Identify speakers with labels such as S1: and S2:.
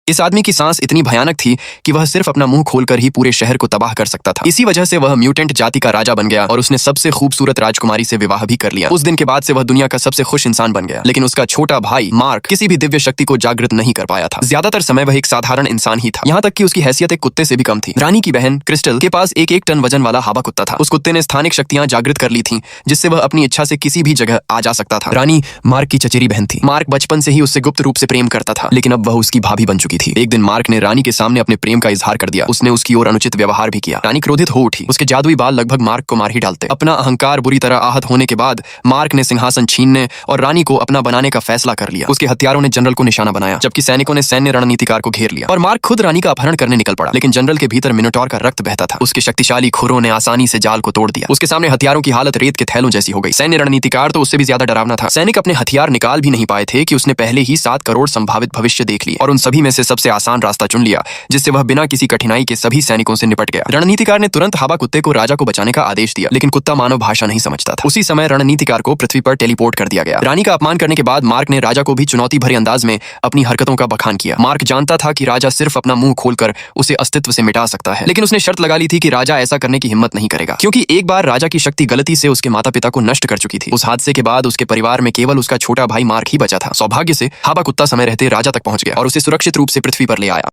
S1: इस आदमी की सांस इतनी भयानक थी कि वह सिर्फ अपना मुंह खोलकर ही पूरे शहर को तबाह कर सकता था। इसी वजह से वह म्यूटेंट जाति का राजा बन गया और उसने सबसे खूबसूरत राजकुमारी से विवाह भी कर लिया। उस दिन के बाद से वह दुनिया का सबसे खुश इंसान बन गया। लेकिन उसका छोटा भाई मार्क किसी भी दिव्य शक्ति को जागृत नहीं कर पाया था। ज्यादातर समय वह एक साधारण इंसान ही था, यहाँ तक कि उसकी हैसियत एक कुत्ते से भी कम थी। रानी की बहन क्रिस्टल के पास एक टन वजन वाला हावा कुत्ता था। उस कुत्ते ने स्थानिक शक्तियां जागृत कर ली थी, जिससे वह अपनी इच्छा से किसी भी जगह आ जा सकता था। रानी मार्क की चचेरी बहन थी। मार्क बचपन से ही उससे गुप्त रूप से प्रेम करता था, लेकिन अब वह उसकी भाभी बन चुकी थी। एक दिन मार्क ने रानी के सामने अपने प्रेम का इजहार कर दिया। उसने उसकी ओर अनुचित व्यवहार भी किया। रानी क्रोधित हो उठी। उसके जादुई बाल लगभग मार्क को मार ही डालते। अपना अहंकार बुरी तरह आहत होने के बाद मार्क ने सिंहासन छीनने और रानी को अपना बनाने का फैसला कर लिया। उसके हथियारों ने जनरल को निशाना बनाया, जबकि सैनिकों ने सैन्य रणनीतिकार को घेर लिया और मार्क खुद रानी का अपहरण करने निकल पड़ा। लेकिन जनरल के भीतर मिनोटॉर का रक्त बहता था। उसके शक्तिशाली खुरों ने आसानी से जाल को तोड़ दिया। उसके सामने हथियारों की हालत रेत के थैलों जैसी हो गई। सैन्य रणनीतिकार तो उससे भी ज्यादा डरावना था। सैनिक अपने हथियार निकाल भी नहीं पाए थे कि उसने पहले ही 7 करोड़ संभावित भविष्य देख लिए और उन सभी में से सबसे आसान रास्ता चुन लिया, जिससे वह बिना किसी कठिनाई के सभी सैनिकों से निपट गया। रणनीतिकार ने तुरंत हावा कुत्ते को राजा को बचाने का आदेश दिया, लेकिन कुत्ता मानव भाषा नहीं समझता था। उसी समय रणनीतिकार को पृथ्वी पर टेलीपोर्ट कर दिया गया। रानी का अपमान करने के बाद मार्क ने राजा को भी चुनौती भरे अंदाज में अपनी हरकतों का बखान किया। मार्क जानता था कि राजा सिर्फ अपना मुंह खोलकर उसे अस्तित्व से मिटा सकता है, लेकिन उसने शर्त लगा ली थी कि राजा ऐसा करने की हिम्मत नहीं करेगा, क्योंकि एक बार राजा की शक्ति गलती से उसके माता पिता को नष्ट कर चुकी थी। उस हादसे के बाद उसके परिवार में केवल उसका छोटा भाई मार्क ही बचा था। सौभाग्य से हावा कुत्ता समय रहते राजा तक पहुंच गया और उसे सुरक्षित रूप से पृथ्वी पर ले आया।